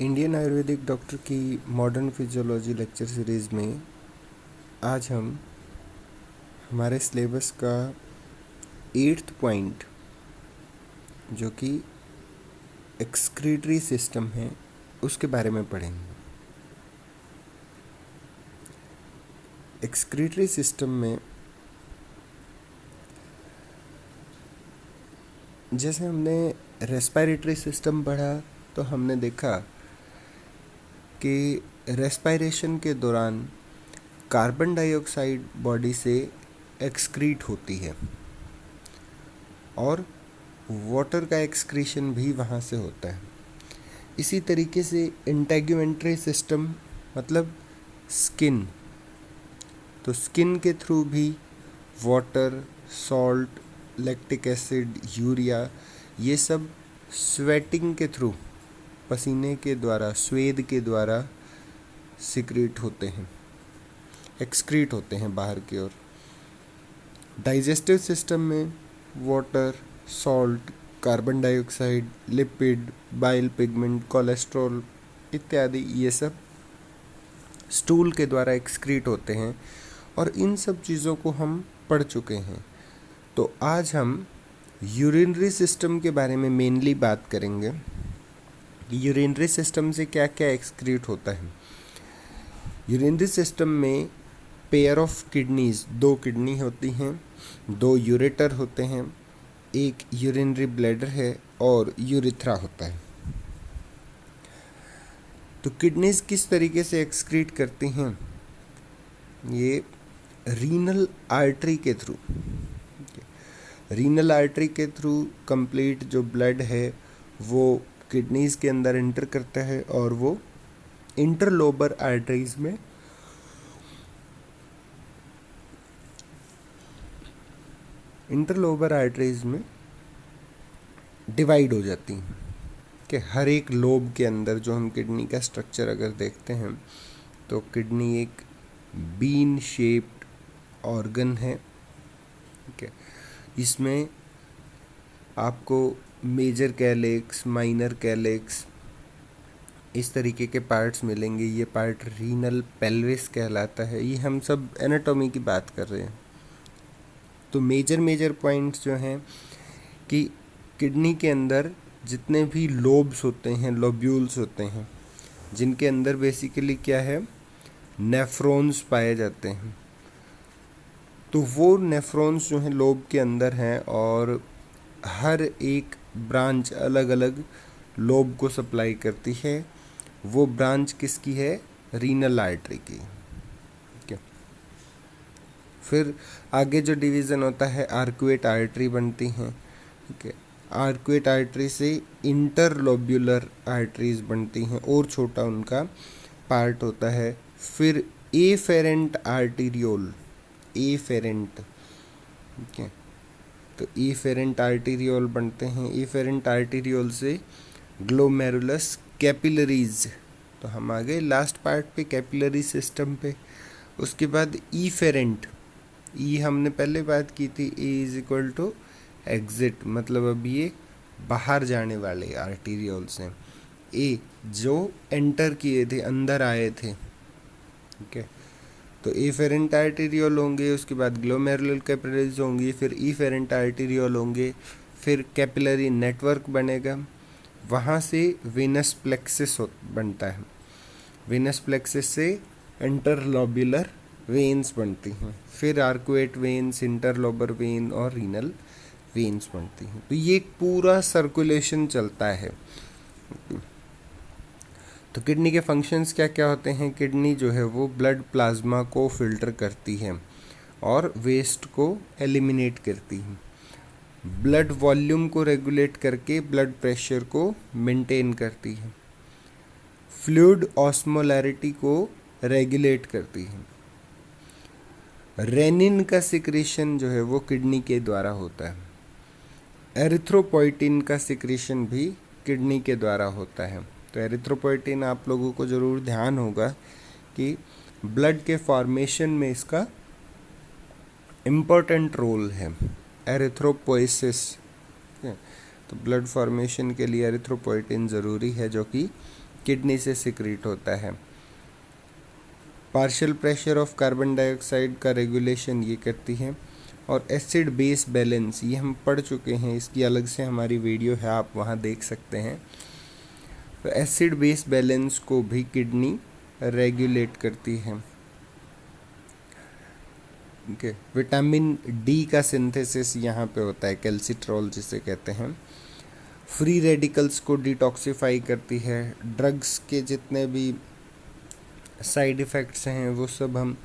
Indian Ayurvedic doctor की modern physiology lecture series में आज हम हमारे सिलेबस का 8th पॉइंट जो कि एक्सक्रीटरी सिस्टम है उसके बारे में पढ़ेंगे। एक्सक्रीटरी सिस्टम में जैसे हमने रेस्पिरेटरी सिस्टम पढ़ा तो हमने देखा कि रेस्पिरेशन के दौरान कार्बन डाइऑक्साइड बॉडी से एक्सक्रीट होती है और वाटर का एक्सक्रीशन भी वहाँ से होता है। इसी तरीके से इंटेगुमेंट्री सिस्टम मतलब स्किन, तो स्किन के थ्रू भी water, salt, lactic acid, urea ये सब स्वेटिंग के थ्रू, पसीने के द्वारा, स्वेद के द्वारा सिक्रीट होते हैं, एक्सक्रीट होते हैं बाहर की ओर। डाइजेस्टिव सिस्टम में water, salt, carbon dioxide, lipid, bile pigment, cholesterol इत्यादि ये सब स्टूल के द्वारा एक्सक्रीट होते हैं और इन सब चीज़ों को हम पढ़ चुके हैं। तो आज हम यूरिनरी सिस्टम के बारे में मेनली बात करेंगे। यूरिनरी सिस्टम से क्या क्या एक्सक्रीट होता है। यूरिनरी सिस्टम में पेयर ऑफ किडनीज, 2 किडनी होती हैं, 2 यूरेटर होते हैं, एक यूरिनरी ब्लैडर है और यूरिथ्रा होता है। तो किडनीज किस तरीके से एक्सक्रीट करती हैं? ये रीनल आर्टरी के थ्रू, रीनल आर्टरी के थ्रू कंप्लीट जो ब्लड है वो किडनीज के अंदर एंटर करता है और वो इंटरलोबर आर्टरीज में डिवाइड हो जाती हैं कि हर एक लोब के अंदर जो हम किडनी का स्ट्रक्चर अगर देखते हैं तो किडनी एक बीन शेप्ड ऑर्गन है। ठीक है, इसमें आपको मेजर कैलेक्स, माइनर कैलेक्स इस तरीके के पार्ट्स मिलेंगे। ये पार्ट रीनल पेल्विस कहलाता है। ये हम सब एनाटॉमी की बात कर रहे हैं। तो मेजर पॉइंट्स जो हैं कि किडनी के अंदर जितने भी लोब्स होते हैं, लोब्यूल्स होते हैं, जिनके अंदर बेसिकली क्या है, नेफ्रॉन्स पाए जाते हैं। तो वो नेफ्रॉन्स जो हैं लोब के अंदर हैं और हर एक ब्रांच अलग अलग लोब को सप्लाई करती है। वो ब्रांच किसकी है? रीनल आर्टरी की। ठीक है, फिर आगे जो डिवीज़न होता है आर्कुएट आर्टरी बनती हैं। ठीक है, आर्कुएट आर्टरी से इंटरलोब्यूलर आर्टरीज बनती हैं और छोटा उनका पार्ट होता है। फिर एफेरेंट आर्टीरियोल, एफेरेंट, ठीक है, तो एफेरेंट आर्टीरियोल बनते हैं। एफेरेंट आर्टीरियोल से ग्लोमेरुलस कैपिलरीज, तो हम आ गए लास्ट पार्ट पे, कैपिलरी सिस्टम पे। उसके बाद ईफेरेंट, ई हमने पहले बात की थी, ए इज इक्वल टू एग्जिट, मतलब अब ये बाहर जाने वाले आर्टीरियोल्स हैं। ए जो एंटर किए थे, अंदर आए थे। ठीक है, तो एफेरेंट आर्टीरियोल होंगे, उसके बाद ग्लोमेरुलर कैपिलरीज होंगी, फिर ईफेरेंट आर्टीरियोल होंगे, फिर कैपिलरी नेटवर्क बनेगा। वहाँ से वेनस प्लेक्सिस बनता है। वेनस प्लेक्सिस से इंटरलोब्यूलर वेन्स बनती हैं, फिर आर्कुएट वेन्स, इंटरलोबर वेन और रीनल वेन्स बनती हैं। तो ये एक पूरा सर्कुलेशन चलता है। तो किडनी के फंक्शंस क्या क्या होते हैं? किडनी जो है वो ब्लड प्लाज्मा को फिल्टर करती है और वेस्ट को एलिमिनेट करती है। ब्लड वॉल्यूम को रेगुलेट करके ब्लड प्रेशर को मेंटेन करती है। फ्लूइड ऑस्मोलैरिटी को रेगुलेट करती है। रेनिन का सिक्रीशन जो है वो किडनी के द्वारा होता है। एरिथ्रोपोइटिन का सिक्रीशन भी किडनी के द्वारा होता है। तो एरिथ्रोपोइटिन आप लोगों को ज़रूर ध्यान होगा कि ब्लड के फॉर्मेशन में इसका इम्पोर्टेंट रोल है, एरिथ्रोपोइसिस। तो ब्लड फॉर्मेशन के लिए एरिथ्रोपोइटिन ज़रूरी है, जो कि किडनी से सिक्रीट होता है। Partial pressure of carbon dioxide का रेगुलेशन ये करती है। और एसिड बेस बैलेंस ये हम पढ़ चुके हैं, इसकी अलग से हमारी वीडियो है, आप वहाँ देख सकते हैं। तो एसिड बेस बैलेंस को भी किडनी रेगुलेट करती है। ओके, विटामिन डी का सिंथेसिस यहाँ पे होता है, कैल्सिट्रॉल जिसे कहते हैं। फ्री रेडिकल्स को डिटॉक्सिफाई करती है। ड्रग्स के जितने भी साइड इफ़ेक्ट्स हैं वो सब हम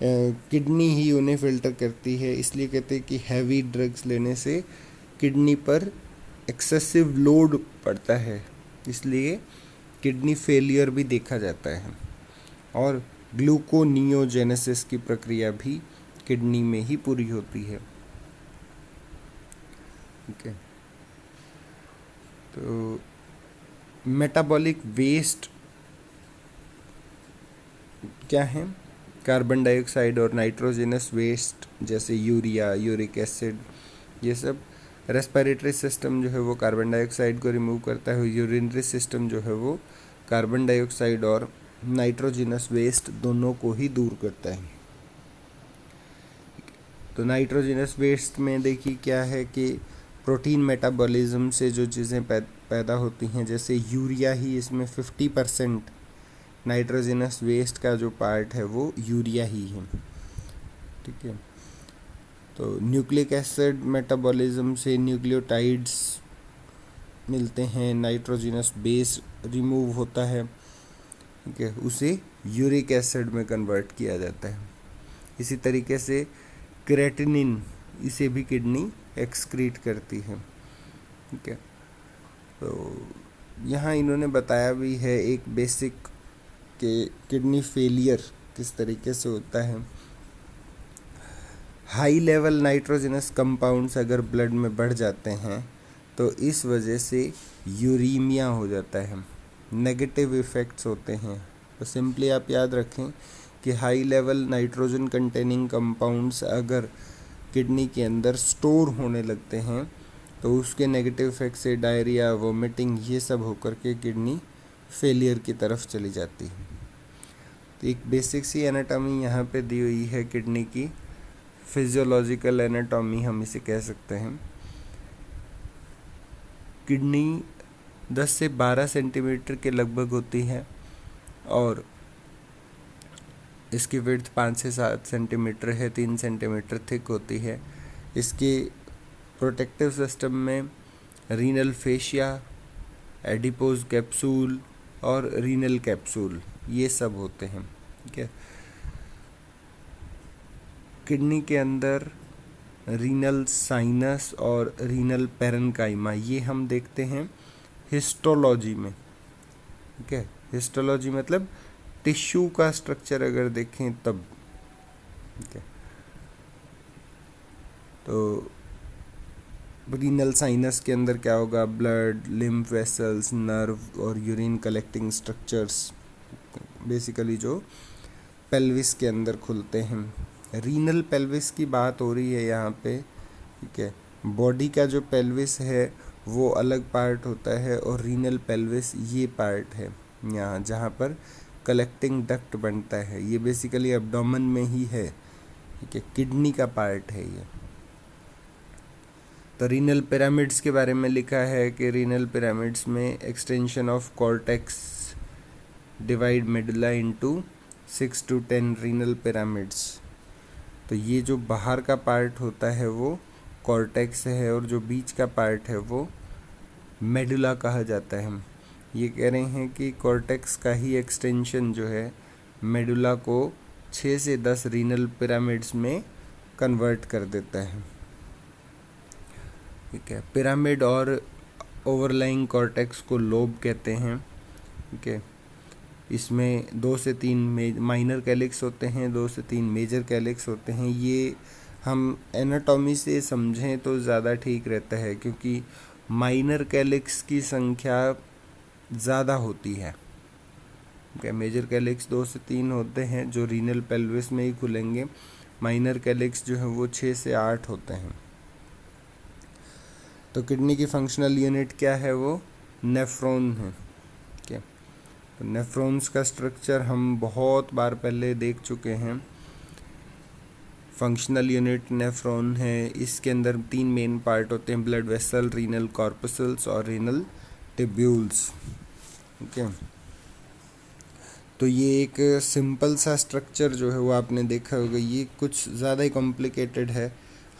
किडनी ही उन्हें फ़िल्टर करती है। इसलिए कहते हैं कि हैवी ड्रग्स लेने से किडनी पर एक्सेसिव लोड पड़ता है, इसलिए किडनी फेलियर भी देखा जाता है। और ग्लूकोनियोजेनेसिस की प्रक्रिया भी किडनी में ही पूरी होती है। ओके, तो मेटाबॉलिक वेस्ट क्या है? कार्बन डाइऑक्साइड और नाइट्रोजनस वेस्ट जैसे यूरिया, यूरिक एसिड, ये सब। रेस्पिरेटरी सिस्टम जो है वो कार्बन डाइऑक्साइड को रिमूव करता है। यूरिनरी सिस्टम जो है वो कार्बन डाइऑक्साइड और नाइट्रोजनस वेस्ट दोनों को ही दूर करता है। तो नाइट्रोजनस वेस्ट में देखिए क्या है कि प्रोटीन मेटाबॉलिज्म से जो चीज़ें पैदा होती हैं, जैसे यूरिया ही, इसमें 50% नाइट्रोजनस वेस्ट का जो पार्ट है वो यूरिया ही है। ठीक है, तो न्यूक्लिक एसिड मेटाबॉलिज्म से न्यूक्लियोटाइड्स मिलते हैं, नाइट्रोजनस बेस रिमूव होता है। ठीक है, उसे यूरिक एसिड में कन्वर्ट किया जाता है। इसी तरीके से क्रेटिनिन, इसे भी किडनी एक्सक्रीट करती है। ठीक है, तो यहाँ इन्होंने बताया भी है एक बेसिक कि किडनी फेलियर किस तरीके से होता है। हाई लेवल नाइट्रोजनस कंपाउंड्स अगर ब्लड में बढ़ जाते हैं तो इस वजह से यूरीमिया हो जाता है, नेगेटिव इफ़ेक्ट्स होते हैं। तो सिंपली आप याद रखें कि high level nitrogen containing compounds अगर किडनी के अंदर स्टोर होने लगते हैं तो उसके नेगेटिव इफ़ेक्ट से डायरिया, वोमिटिंग, ये सब होकर के किडनी फेलियर की तरफ चली जाती है। तो एक बेसिक सी एनाटॉमी यहाँ पे दी हुई है किडनी की, फिजियोलॉजिकल एनाटॉमी हम इसे कह सकते हैं। किडनी 10 से 12 सेंटीमीटर के लगभग होती है और इसकी विड्थ 5 से 7 सेंटीमीटर है, 3 सेंटीमीटर थिक होती है। इसके प्रोटेक्टिव सिस्टम में रीनल फेशिया, एडिपोज कैप्सूल और रीनल कैप्सूल, ये सब होते हैं। ठीक है, किडनी के अंदर रीनल साइनस और रीनल पैरेन्काइमा, ये हम देखते हैं हिस्टोलॉजी में। ठीक है, हिस्टोलॉजी मतलब टिश्यू का स्ट्रक्चर अगर देखें तब। ठीक है, तो रीनल साइनस के अंदर क्या होगा? ब्लड, लिम्फ वेसल्स, नर्व और यूरिन कलेक्टिंग स्ट्रक्चर्स बेसिकली जो पेल्विस के अंदर खुलते हैं। रीनल पेल्विस की बात हो रही है यहाँ पे। ठीक है, बॉडी का जो पेल्विस है वो अलग पार्ट होता है और रीनल पेल्विस ये पार्ट है यहाँ जहाँ पर कलेक्टिंग डक्ट बनता है। ये बेसिकली एब्डोमेन में ही है। ठीक है, किडनी का पार्ट है ये। तो रीनल पिरामिड्स के बारे में लिखा है कि रीनल पिरामिड्स में extension of cortex divide medulla into 6 to 10 renal pyramids. तो ये जो बाहर का पार्ट होता है वो कॉर्टेक्स है और जो बीच का पार्ट है वो मेडुला कहा जाता है। हम ये कह रहे हैं कि कॉर्टेक्स का ही एक्सटेंशन जो है मेडुला को 6 से 10 रीनल पिरामिड्स में कन्वर्ट कर देता है। ठीक है, पिरामिड और ओवरलाइंग कॉर्टेक्स को लोब कहते हैं। ठीक है, इसमें 2 से 3 माइनर कैलिक्स होते हैं, 2 से 3 मेजर कैलिक्स होते हैं। ये हम एनाटॉमी से समझें तो ज़्यादा ठीक रहता है क्योंकि माइनर कैलिक्स की संख्या ज़्यादा होती है। मेजर कैलिक्स 2 से 3 होते हैं जो रीनल पेल्विस में ही खुलेंगे। माइनर कैलिक्स जो है वो 6 से 8 होते हैं। तो किडनी की फंक्शनल यूनिट क्या है? वो नेफ्रॉन है। ठीक है, नेफ्रॉन्स का स्ट्रक्चर हम बहुत बार पहले देख चुके हैं। फंक्शनल यूनिट नेफ्रॉन है, इसके अंदर 3 मेन पार्ट होते हैं, ब्लड वेसल, रीनल कॉर्पसल्स और रीनल टिब्यूल्स। ओके, तो ये एक सिंपल सा स्ट्रक्चर जो है वो आपने देखा होगा, ये कुछ ज़्यादा ही कॉम्प्लिकेटेड है।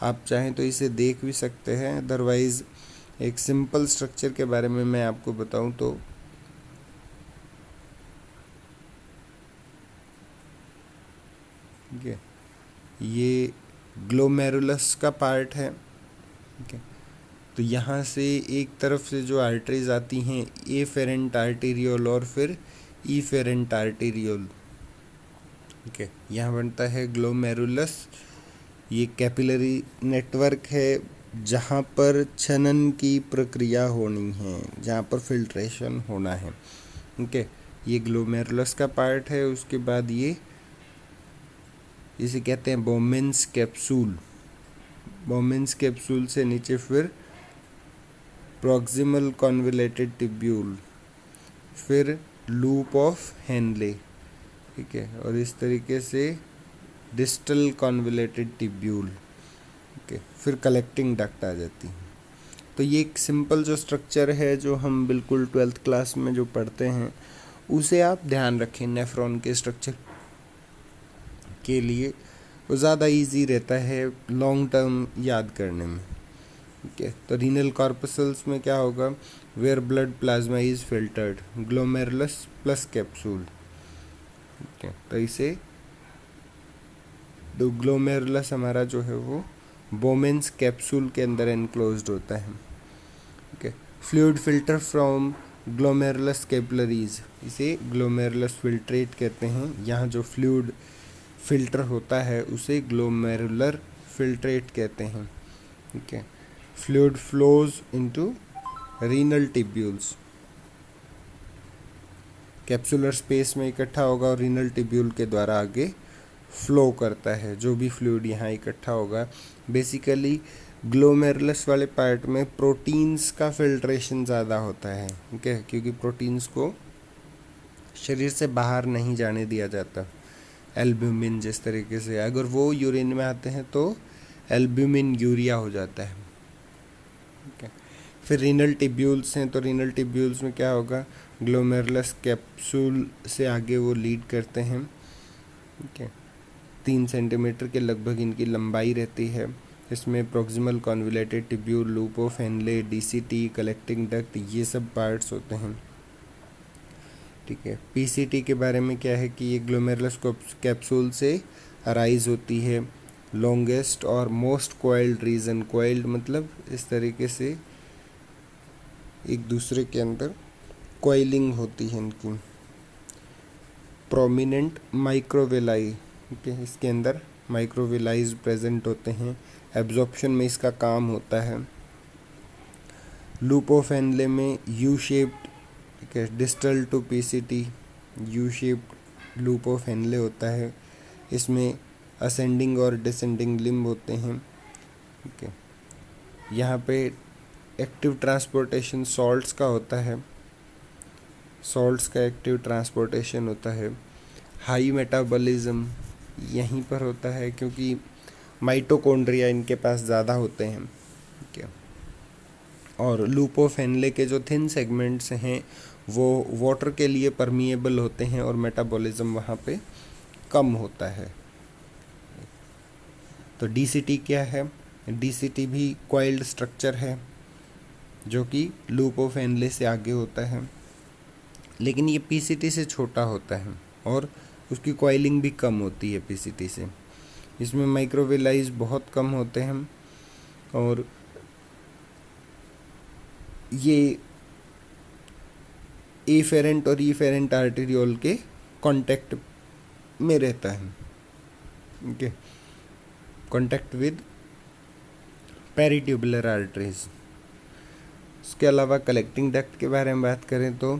आप चाहें तो इसे देख भी सकते हैं, अदरवाइज़ एक सिंपल स्ट्रक्चर के बारे में मैं आपको बताऊं तो ठीक है, ये ग्लोमेरुलस का पार्ट है। ठीक है, तो यहाँ से एक तरफ से जो आर्टरीज आती हैं, एफेरेंट आर्टेरियोल और फिर ईफेरेंट आर्टेरियोल। ठीक है, यहाँ बनता है ग्लोमेरुलस। ये कैपिलरी नेटवर्क है जहाँ पर छनन की प्रक्रिया होनी है, जहाँ पर फिल्ट्रेशन होना है। ठीक है, ये ग्लोमेरुलस का पार्ट है। उसके बाद ये इसे कहते हैं बोमेन्स कैप्सूल। बोमेन्स कैप्सूल से नीचे फिर प्रॉक्सिमल कॉन्वलेटेड टिब्यूल, फिर लूप ऑफ हेनले। ठीक है, और इस तरीके से डिस्टल कॉन्वलेटेड टिब्यूल। ओके, फिर कलेक्टिंग डक्ट आ जाती है। तो ये एक सिंपल जो स्ट्रक्चर है जो हम बिल्कुल 12th क्लास में जो पढ़ते हैं उसे आप ध्यान रखें नेफ्रॉन के स्ट्रक्चर के लिए, वो ज़्यादा इजी रहता है लॉन्ग टर्म याद करने में। ठीक है, तो रीनल कॉर्पसल्स में क्या होगा, where blood plasma is filtered, glomerulus plus capsule. ठीक है, तो इसे तो ग्लोमेरुलस हमारा जो है वो बोमेन्स कैप्सूल के अंदर एनक्लोज्ड होता है। ठीक है, fluid filter from glomerulus capillaries, इसे ग्लोमेरुलस फिल्ट्रेट कहते हैं। यहाँ जो फ्लूइड फिल्टर होता है उसे ग्लोमेरुलर फिल्ट्रेट कहते हैं। ठीक है, fluid flows into renal tubules, capsular space में इकट्ठा होगा और रीनल टिब्यूल के द्वारा आगे फ्लो करता है जो भी फ्लूइड यहाँ इकट्ठा होगा। बेसिकली ग्लोमेरुलस वाले पार्ट में प्रोटीन्स का फिल्ट्रेशन ज़्यादा होता है। ठीक है, क्योंकि प्रोटीन्स को शरीर से बाहर नहीं जाने दिया जाता। एल्ब्यूमिन जिस तरीके से अगर वो यूरिन में आते हैं तो एल्ब्यूमिन यूरिया हो जाता है। ठीक है, फिर रीनल टिब्यूल्स हैं, तो रीनल टिब्यूल्स में क्या होगा, ग्लोमेरुलस कैप्सूल से आगे वो लीड करते हैं। ठीक है, 3 सेंटीमीटर के लगभग इनकी लंबाई रहती है। इसमें proximal convoluted tubule, loop of Henley, DCT, collecting duct, ये सब पार्ट्स होते हैं। ठीक है, पीसीटी के बारे में क्या है कि ये ग्लोमेरुलस कैप्सूल से अराइज होती है। लॉन्गेस्ट और मोस्ट कॉइल्ड रीजन, कॉइल्ड मतलब इस तरीके से एक दूसरे के अंदर कॉइलिंग होती है इनकी। प्रोमिनेंट माइक्रोवेलाई, ठीक है, इसके अंदर माइक्रोवेलाइज प्रेजेंट होते हैं, एब्जॉर्प्शन में इसका काम होता है। लूप ऑफ हेनले में यू शेप्ड, ठीक है, distal to PCT U shaped loop of Henle होता है। इसमें असेंडिंग और डिसेंडिंग लिम्ब होते हैं। ठीक है, यहाँ पे एक्टिव ट्रांसपोर्टेशन सॉल्ट्स का होता है, सॉल्ट्स का एक्टिव ट्रांसपोर्टेशन होता है। हाई मेटाबॉलिज्म यहीं पर होता है क्योंकि माइटोकॉन्ड्रिया इनके पास ज़्यादा होते हैं। ठीक है, और लूप ऑफ हेनले के जो थिन सेगमेंट्स हैं वो वाटर के लिए परमिएबल होते हैं और मेटाबॉलिज्म वहाँ पे कम होता है। तो डीसीटी क्या है, डीसीटी भी कॉइल्ड स्ट्रक्चर है जो कि लूप ऑफ हेनले से आगे होता है, लेकिन ये पीसीटी से छोटा होता है और उसकी कॉइलिंग भी कम होती है पीसीटी से। इसमें माइक्रोवेलाइज बहुत कम होते हैं और ये एफेरेंट और ईफेरेंट आर्टेरियोल के कांटेक्ट में रहता है। Okay, contact with peritubular arteries. इसके अलावा कलेक्टिंग डक्ट के बारे में बात करें तो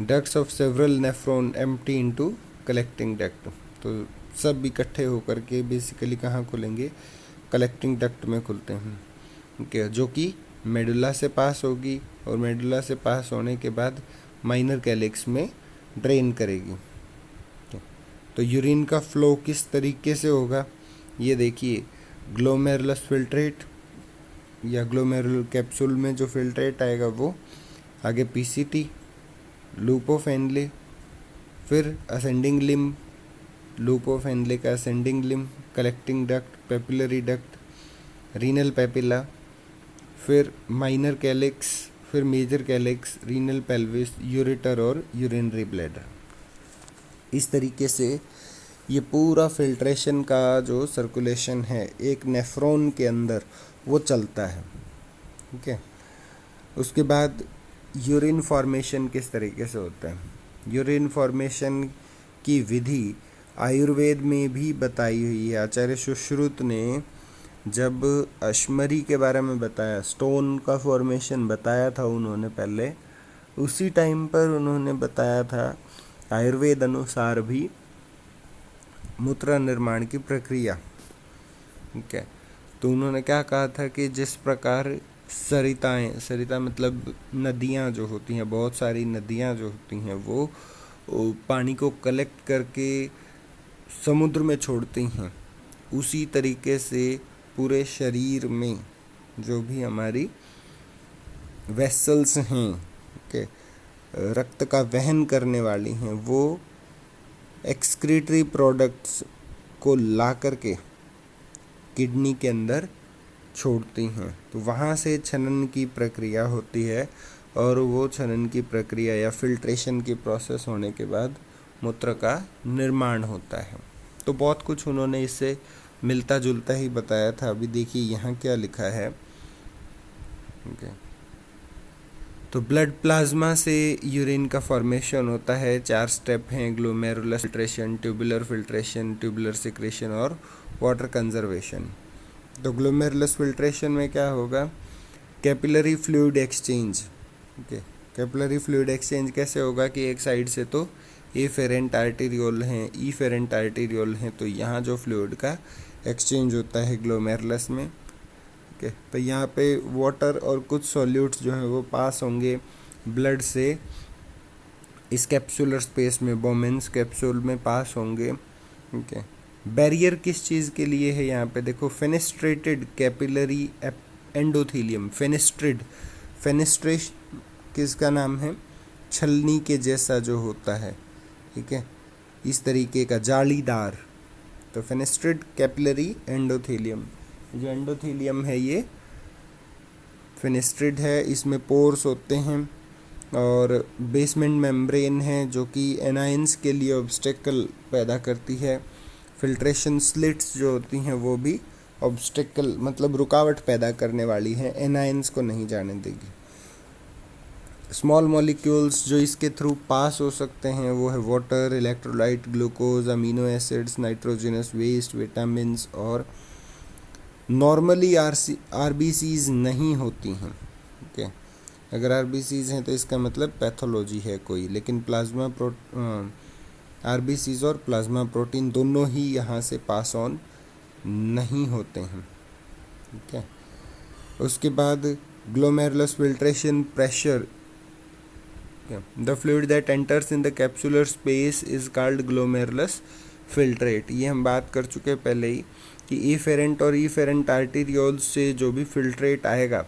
ducts of several nephron empty into collecting duct, तो सब इकट्ठे होकर के बेसिकली कहाँ खुलेंगे, कलेक्टिंग डक्ट में खुलते हैं। ओके, जो कि मेडुला से पास होगी और मेडुला से पास होने के बाद माइनर कैलिक्स में ड्रेन करेगी। तो यूरिन का फ्लो किस तरीके से होगा, ये देखिए, ग्लोमेरुलस फिल्ट्रेट या ग्लोमेरुलर कैप्सूल में जो फिल्ट्रेट आएगा वो आगे पीसीटी, लूप ऑफ एनले, फिर ascending limb, loop of Henle का ascending limb, collecting duct, papillary duct, renal papilla, फिर माइनर कैलिक्स, फिर major calyx, renal pelvis, ureter और यूरिनरी ब्लैडर। इस तरीके से ये पूरा फिल्ट्रेशन का जो सर्कुलेशन है एक नेफ्रॉन के अंदर वो चलता है। ठीक है। उसके बाद यूरिन फॉर्मेशन किस तरीके से होता है, यूरिन फॉर्मेशन की विधि आयुर्वेद में भी बताई हुई है। आचार्य सुश्रुत ने जब अश्मरी के बारे में बताया, स्टोन का फॉर्मेशन बताया था उन्होंने पहले, उसी टाइम पर उन्होंने बताया था आयुर्वेद अनुसार भी मूत्र निर्माण की प्रक्रिया। ठीक है। तो उन्होंने क्या कहा था कि जिस प्रकार सरिता मतलब नदियाँ जो होती हैं, बहुत सारी नदियाँ जो होती हैं वो पानी को कलेक्ट करके समुद्र में छोड़ती हैं, उसी तरीके से पूरे शरीर में जो भी हमारी वेसल्स हैं के रक्त का वहन करने वाली हैं, वो एक्सक्रीटरी प्रोडक्ट्स को ला करके किडनी के अंदर छोड़ती हैं। तो वहाँ से छनन की प्रक्रिया होती है और वो छनन की प्रक्रिया या फिल्ट्रेशन की प्रोसेस होने के बाद मूत्र का निर्माण होता है। तो बहुत कुछ उन्होंने इससे मिलता जुलता ही बताया था। अभी देखिए यहाँ क्या लिखा है। ओके। तो ब्लड प्लाज्मा से यूरिन का फॉर्मेशन होता है। 4 स्टेप हैं, ग्लोमेरुलर फिल्ट्रेशन, ट्यूबुलर सिक्रेशन और वाटर कंजर्वेशन। तो ग्लोमेरुलस फिल्ट्रेशन में क्या होगा, capillary fluid exchange. Okay, capillary fluid exchange कैसे होगा कि एक साइड से तो एफेरेंट आर्टेरियोल हैं, ईफेरेंट आर्टेरियोल हैं, तो यहाँ जो फ्लूइड का एक्सचेंज होता है ग्लोमेरुलस में। ओके, तो यहाँ पे वाटर और कुछ सॉल्यूट्स जो हैं वो पास होंगे ब्लड से इस कैप्सुलर स्पेस में, बोमेंस कैप्सूल में पास होंगे। ओके, बैरियर किस चीज़ के लिए है यहाँ पे देखो, फेनेस्ट्रेटेड कैपिलरी एंडोथेलियम। फेनेस्ट्रेशन किसका नाम है, छलनी के जैसा जो होता है, ठीक है, इस तरीके का जालीदार। तो फेनेस्ट्रेटेड कैपिलरी एंडोथेलियम, जो एंडोथेलियम है ये फेनेस्ट्रेटेड है, इसमें पोर्स होते हैं और बेसमेंट मेम्ब्रेन है जो कि एनायंस के लिए ऑब्स्टेकल पैदा करती है। फिल्ट्रेशन स्लिट्स जो होती हैं वो भी ऑब्स्टेकल मतलब रुकावट पैदा करने वाली हैं, एनायंस को नहीं जाने देगी। स्मॉल मॉलिक्यूल्स जो इसके थ्रू पास हो सकते हैं वो है water, electrolyte, glucose, amino acids, nitrogenous waste, vitamins. और नॉर्मली आरबीसीज नहीं होती हैं। ओके, अगर आरबीसीज हैं तो इसका मतलब पैथोलॉजी है कोई, लेकिन आरबीसीज और प्लाज्मा प्रोटीन दोनों ही यहाँ से पास ऑन नहीं होते हैं। ठीक है। उसके बाद glomerulus filtration pressure, the fluid that enters in the capsular space is called glomerulus filtrate. ये हम बात कर चुके पहले ही कि एफेरेंट और ईफेरेंट आर्टेरियोल्स से जो भी फिल्ट्रेट आएगा,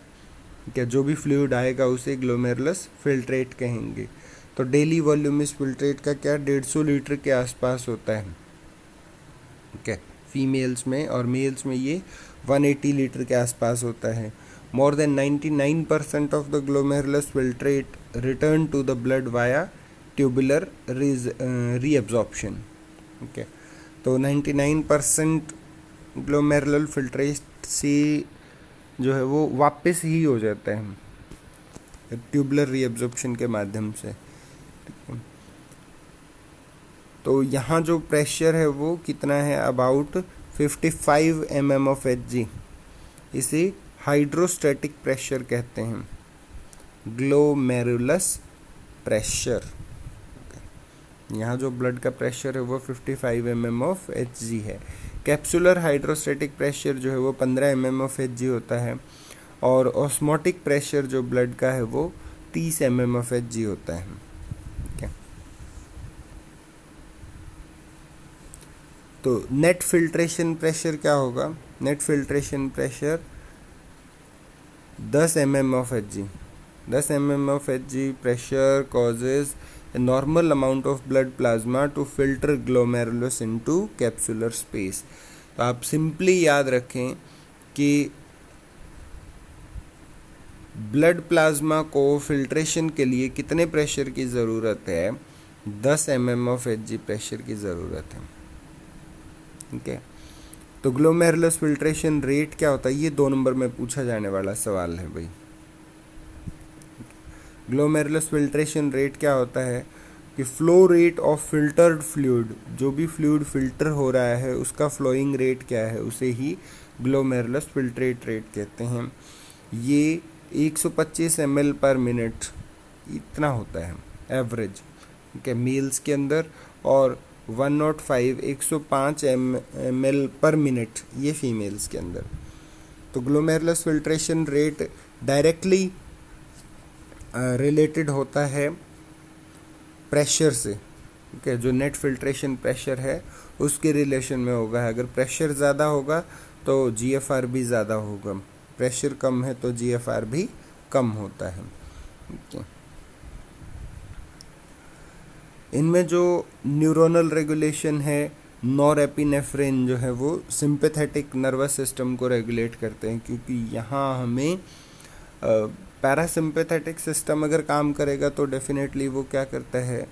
क्या जो भी फ्लूइड आएगा उसे ग्लोमेरुलस फिल्ट्रेट कहेंगे। तो डेली वॉल्यूम इस फिल्ट्रेट का क्या 150 लीटर के आसपास होता है, क्या फीमेल्स में, और मेल्स में ये 180 लीटर के आसपास होता है। More than 99% of the glomerulus filtrate return to the blood via tubular reabsorption. Okay, तो 99% ग्लोमेरुलर फिल्ट्रेट से जो है वो वापस ही हो जाता है ट्यूबुलर रीअब्जॉर्प्शन के माध्यम से। तो यहाँ जो प्रेशर है वो कितना है, अबाउट 55 mm ऑफ Hg। इसे हाइड्रोस्टैटिक प्रेशर कहते हैं, ग्लोमेरुलस प्रेशर। यहाँ जो ब्लड का प्रेशर है वो 55 mm ऑफ Hg है। कैप्सुलर हाइड्रोस्टैटिक प्रेशर जो है वो 15 mm ऑफ Hg होता है, और ऑस्मोटिक प्रेशर जो ब्लड का है वो 30 mm ऑफ Hg होता है। तो नेट फिल्ट्रेशन प्रेशर क्या होगा? Net filtration pressure 10 mm of Hg. 10 mm of Hg pressure causes a normal amount of blood plasma to filter glomerulus into capsular space. तो आप सिंपली याद रखें कि ब्लड प्लाज्मा को फिल्ट्रेशन के लिए कितने प्रेशर की ज़रूरत है? 10 mm of Hg प्रेशर की ज़रूरत है। ठीक है, तो ग्लोमेरुलस फिल्ट्रेशन रेट क्या होता है? ये 2 नंबर में पूछा जाने वाला सवाल है भाई। ग्लोमेरुलस फिल्ट्रेशन रेट क्या होता है कि flow rate of filtered fluid, जो भी फ्लूइड फिल्टर हो रहा है उसका फ्लोइंग रेट क्या है, उसे ही ग्लोमेरुलस फिल्ट्रेट रेट कहते हैं। ये 125 ml पर मिनट इतना होता है एवरेज, ठीक है, मेल्स के अंदर, और 105 ml पर मिनट ये फीमेल्स के अंदर। तो glomerulus filtration rate directly related होता है प्रेशर से, ठीक है, जो नेट फिल्ट्रेशन प्रेशर है उसके रिलेशन में होगा। अगर प्रेशर ज़्यादा होगा तो GFR भी ज़्यादा होगा, प्रेशर कम है तो GFR भी कम होता है। ठीक है, इनमें जो न्यूरोनल रेगुलेशन है, नॉरएपिनेफ्रिन जो है वो सिंपैथेटिक नर्वस सिस्टम को रेगुलेट करते हैं, क्योंकि यहाँ हमें पैरासिम्पैथेटिक सिस्टम अगर काम करेगा तो डेफिनेटली वो क्या करता है,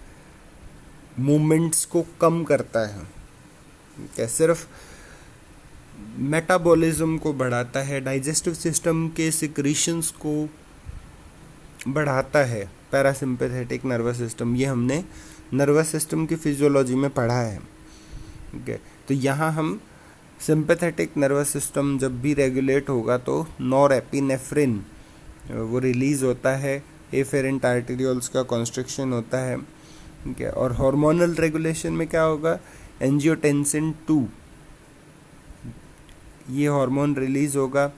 मूवमेंट्स को कम करता है, क्या सिर्फ मेटाबॉलिज्म को बढ़ाता है, डाइजेस्टिव सिस्टम के सिक्रीशंस को बढ़ाता है पैरासिम्पैथेटिक नर्वस सिस्टम। ये हमने नर्वस सिस्टम की फिजियोलॉजी में पढ़ा है। ठीक है, तो यहाँ हम सिंपैथेटिक नर्वस सिस्टम जब भी रेगुलेट होगा तो नॉरएपिनेफ्रिन वो रिलीज़ होता है, एफेरेंट आर्टेरियोल्स का कॉन्स्ट्रिक्शन होता है। ठीक है, और हार्मोनल रेगुलेशन में क्या होगा, एंजियोटेंसिन 2 ये हार्मोन रिलीज़ होगा,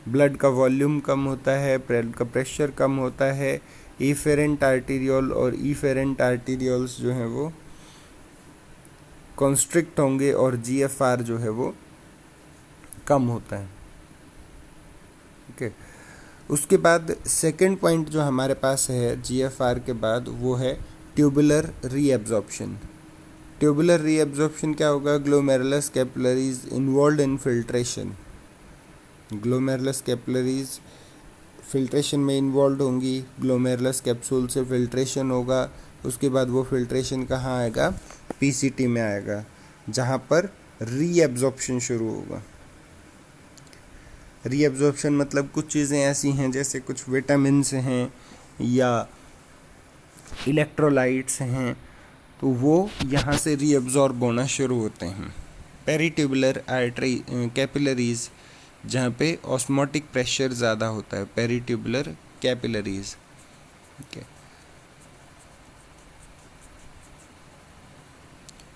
ब्लड का वॉल्यूम कम होता है, ब्लड का प्रेशर कम होता है, एफेरेंट आर्टेरियोल और ईफेरेंट आर्टेरियोल्स जो हैं वो कॉन्स्ट्रिक्ट होंगे और GFR जो है वो कम होता है। ओके, उसके बाद सेकंड पॉइंट जो हमारे पास है GFR के बाद वो है ट्यूबुलर रीएब्जॉर्प्शन। ट्यूबुलर रीएब्जॉर्प्शन क्या होगा, ग्लोमेरुलस कैपिलरीज इन्वॉल्व्ड इन फिल्ट्रेशन, ग्लोमेरुलस कैपिलरीज फिल्ट्रेशन में इन्वॉल्व होंगी, ग्लोमेरुलस कैप्सूल से फिल्ट्रेशन होगा, उसके बाद वो फिल्ट्रेशन कहाँ आएगा, PCT में आएगा, जहाँ पर रीएब्जॉर्प्शन शुरू होगा। रीएब्जॉर्प्शन मतलब कुछ चीज़ें ऐसी हैं जैसे कुछ विटामिन्स हैं या इलेक्ट्रोलाइट्स हैं, तो वो यहाँ से रीअब्जॉर्ब होना शुरू होते हैं। पेरीट्यूबुलर आर्टरी कैपिलरीज जहाँ पे ऑस्मोटिक प्रेशर ज़्यादा होता है, पेरीट्यूबुलर कैपिलरीज। ठीक है,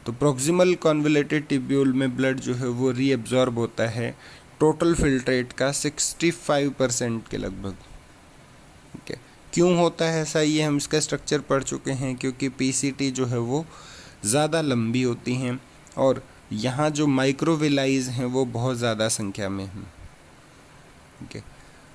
तो प्रोक्सिमल कॉन्वोल्यूटेड ट्यूब्यूल में ब्लड जो है वो रीअब्जॉर्ब होता है टोटल फिल्ट्रेट का 65% के लगभग। ठीक है, क्यों होता है ऐसा, ये हम इसका स्ट्रक्चर पढ़ चुके हैं, क्योंकि PCT जो है वो ज़्यादा लंबी होती हैं और यहाँ जो माइक्रोविलाइज हैं वो बहुत ज़्यादा संख्या में हैं। ठीक है,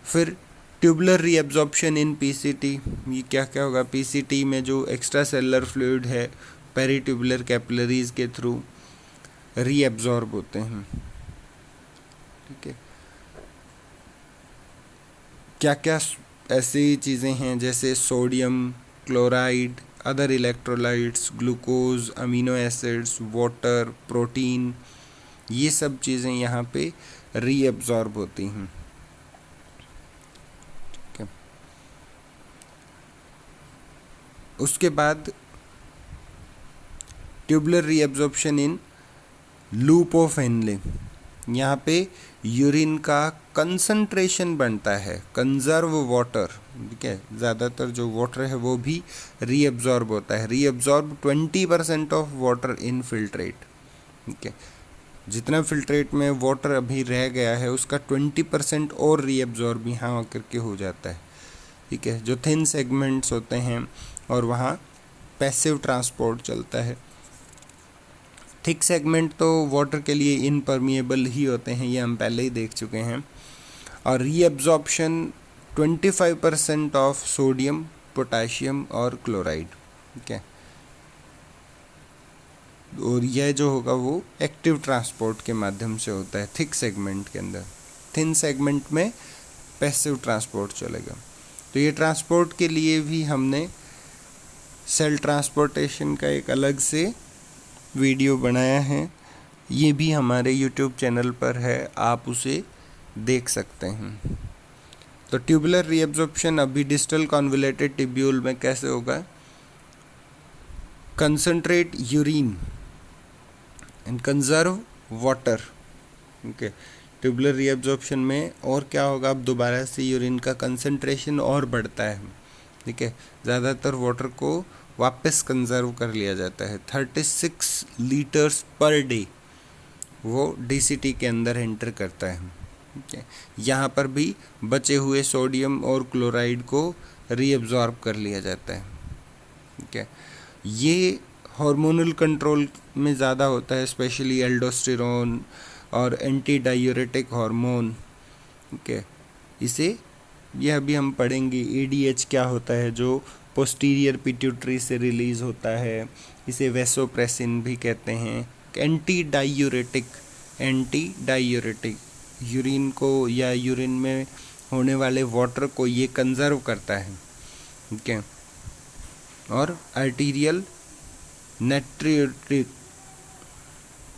फिर ट्यूबुलर रीअब्जॉर्प्शन इन PCT, ये क्या क्या होगा, PCT में जो एक्स्ट्रा सेलुलर फ्लूइड है पेरीट्यूबुलर कैपिलरीज के थ्रू रीअब्जॉर्ब होते हैं। ठीक है, क्या क्या ऐसी चीज़ें हैं जैसे sodium chloride, other electrolytes, glucose, amino acids, water, protein, ये सब चीज़ें यहाँ पे रीअब्जॉर्ब होती हैं। ठीक है, उसके बाद tubular reabsorption in loop of Henley, यहाँ पे यूरिन का कंसंट्रेशन बनता है, कंजर्व वाटर। ठीक है, ज़्यादातर जो वाटर है वो भी रीअब्जॉर्ब होता है, reabsorb 20% of water in filtrate. ठीक है, जितना फिल्ट्रेट में वाटर अभी रह गया है उसका 20% और रीअब्जॉर्ब यहाँ आकर के हो जाता है। ठीक है, जो थिन सेगमेंट्स होते हैं और वहाँ पैसिव ट्रांसपोर्ट चलता है। थिक सेगमेंट तो वाटर के लिए इनपरमिएबल ही होते हैं, ये हम पहले ही देख चुके हैं। और रीअब्जॉर्प्शन 25% ऑफ सोडियम, पोटाशियम और क्लोराइड, ठीक है। और यह जो होगा वो एक्टिव ट्रांसपोर्ट के माध्यम से होता है थिक सेगमेंट के अंदर। थिन सेगमेंट में पैसिव ट्रांसपोर्ट चलेगा। तो ये ट्रांसपोर्ट के लिए भी हमने सेल ट्रांसपोर्टेशन का एक अलग से वीडियो बनाया है, ये भी हमारे यूट्यूब चैनल पर है, आप उसे देख सकते हैं। तो ट्यूबुलर रीअब्जॉर्प्शन अभी डिस्टल कॉन्वोल्यूटेड टिब्यूल में कैसे होगा? Concentrate urine and conserve water, okay. Tubular reabsorption में और क्या होगा, अब दोबारा से यूरिन का कंसंट्रेशन और बढ़ता है, ठीक है। ज़्यादातर वाटर को वापस कंजर्व कर लिया जाता है। 36 लीटर्स पर डे वो डीसीटी के अंदर एंटर करता है, ठीक है। यहाँ पर भी बचे हुए सोडियम और क्लोराइड को रीअब्जॉर्ब कर लिया जाता है, ठीक है। ये हार्मोनल कंट्रोल में ज़्यादा होता है, स्पेशली एल्डोस्टेरोन और एंटी डायूरेटिक हार्मोन, ठीक है। इसे यह भी हम पढ़ेंगे। एडीएच क्या होता है, जो पोस्टीरियर पिट्यूटरी से रिलीज होता है, इसे वेसोप्रेसिन भी कहते हैं। एंटी डायूरेटिक यूरिन को या यूरिन में होने वाले वाटर को ये कंजर्व करता है, ठीक है। और आर्टीरियल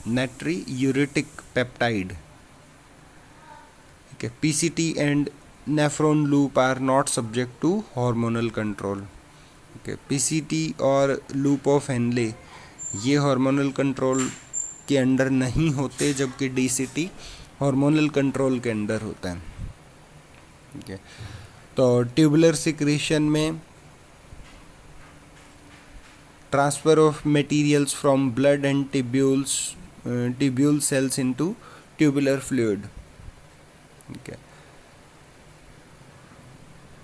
नाट्रियूरेटिक पेप्टाइड, ठीक है। PCT and nephron loop are not subject to hormonal control, ठीक है। पीसीटी और लूप ऑफ हेनले ये हार्मोनल कंट्रोल के अंडर नहीं होते, जबकि डीसीटी हार्मोनल कंट्रोल के अंडर होता है, ठीक है। तो ट्यूबुलर सिक्रीशन में transfer of materials from blood and tubule cells into tubular fluid, ठीक है।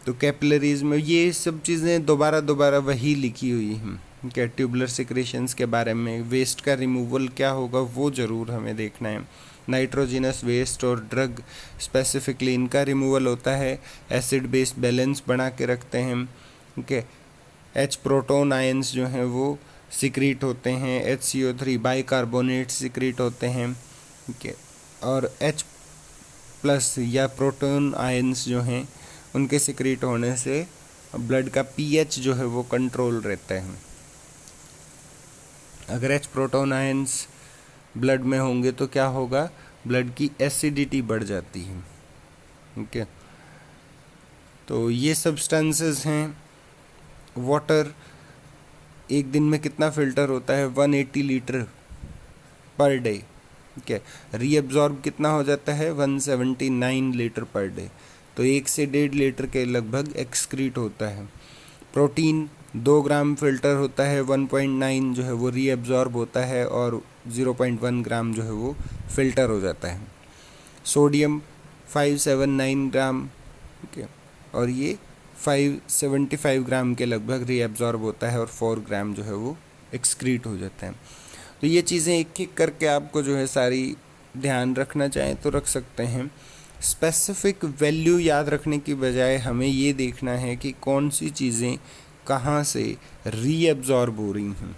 तो कैपिलरीज में ये सब चीज़ें दोबारा वही लिखी हुई हैं, ठीक है। ट्यूबुलर सिक्रेशंस के बारे में, वेस्ट का रिमूवल क्या होगा वो ज़रूर हमें देखना है। नाइट्रोजिनस वेस्ट और ड्रग स्पेसिफिकली इनका रिमूवल होता है, एसिड बेस बैलेंस बना के रखते हैं, ठीक है। H प्रोटोन आयंस जो हैं वो सिक्रीट होते हैं, HCO3 बाइकार्बोनेट सिक्रीट होते हैं, ठीक है। और H प्लस या प्रोटोन आयंस जो हैं उनके सिक्रीट होने से ब्लड का pH जो है वो कंट्रोल रहता है। अगर H प्रोटोन आयंस ब्लड में होंगे तो क्या होगा, ब्लड की एसिडिटी बढ़ जाती है, ठीक है। तो ये सब्सटेंसेस हैं। वाटर एक दिन में कितना फिल्टर होता है, 180 लीटर पर डे, ठीक है। रीअब्जॉर्ब कितना हो जाता है, 179 लीटर पर डे। तो 1 से 1.5 लीटर के लगभग एक्सक्रीट होता है। प्रोटीन 2 ग्राम फिल्टर होता है, 1.9 जो है वो रीअब्जॉर्ब होता है और 0.1 ग्राम जो है वो फिल्टर हो जाता है। सोडियम 579 ग्राम, ठीक है, और ये 575 ग्राम के लगभग रीअब्जॉर्ब होता है और 4 ग्राम जो है वो एक्सक्रीट हो जाता है। तो ये चीज़ें एक एक करके आपको जो है सारी ध्यान रखना चाहें तो रख सकते हैं। स्पेसिफिक वैल्यू याद रखने की बजाय हमें ये देखना है कि कौन सी चीज़ें कहाँ से रीअब्जॉर्ब हो रही हैं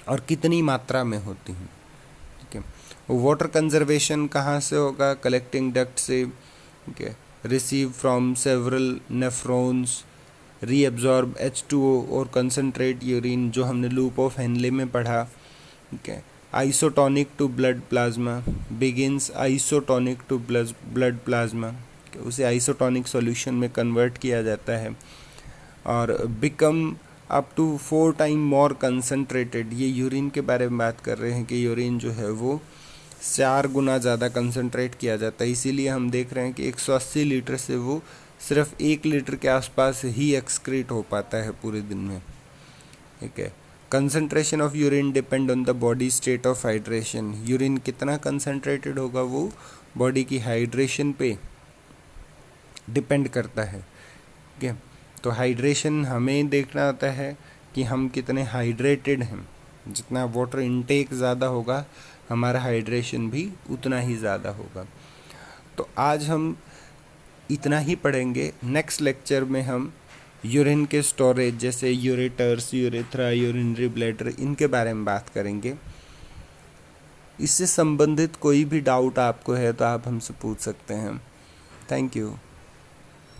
और कितनी मात्रा में होती हैं, ठीक है। वाटर कंजर्वेशन कहाँ से होगा, कलेक्टिंग डक्ट से, ठीक है। Receive from several nephrons, reabsorb H2O और कंसनट्रेट यूरिन जो हमने लूप ऑफ हेनले में पढ़ा, ठीक है। Isotonic to blood plasma begins isotonic to blood plasma, उसे आइसोटोनिक सॉल्यूशन में कन्वर्ट किया जाता है और become up to 4 time more concentrated. ये यूरिन के बारे में बात कर रहे हैं कि यूरिन जो है वो 4 गुना ज़्यादा कंसनट्रेट किया जाता है। इसीलिए हम देख रहे हैं कि 180 लीटर से वो सिर्फ 1 लीटर के आसपास ही एक्सक्रीट हो पाता है पूरे दिन में, ठीक है। Concentration of urine depend on the body state of hydration. Urine कितना कंसनट्रेटेड होगा वो बॉडी की हाइड्रेशन पे डिपेंड करता है, ठीक है। तो हाइड्रेशन हमें देखना होता है कि हम कितने हाइड्रेटेड हैं, जितना वाटर इनटेक ज़्यादा होगा हमारा हाइड्रेशन भी उतना ही ज़्यादा होगा। तो आज हम इतना ही पढ़ेंगे। नेक्स्ट लेक्चर में हम यूरिन के स्टोरेज जैसे यूरेटर्स, यूरेथ्रा, यूरिनरी ब्लैडर, इनके बारे में बात करेंगे। इससे संबंधित कोई भी डाउट आपको है तो आप हमसे पूछ सकते हैं। Thank you.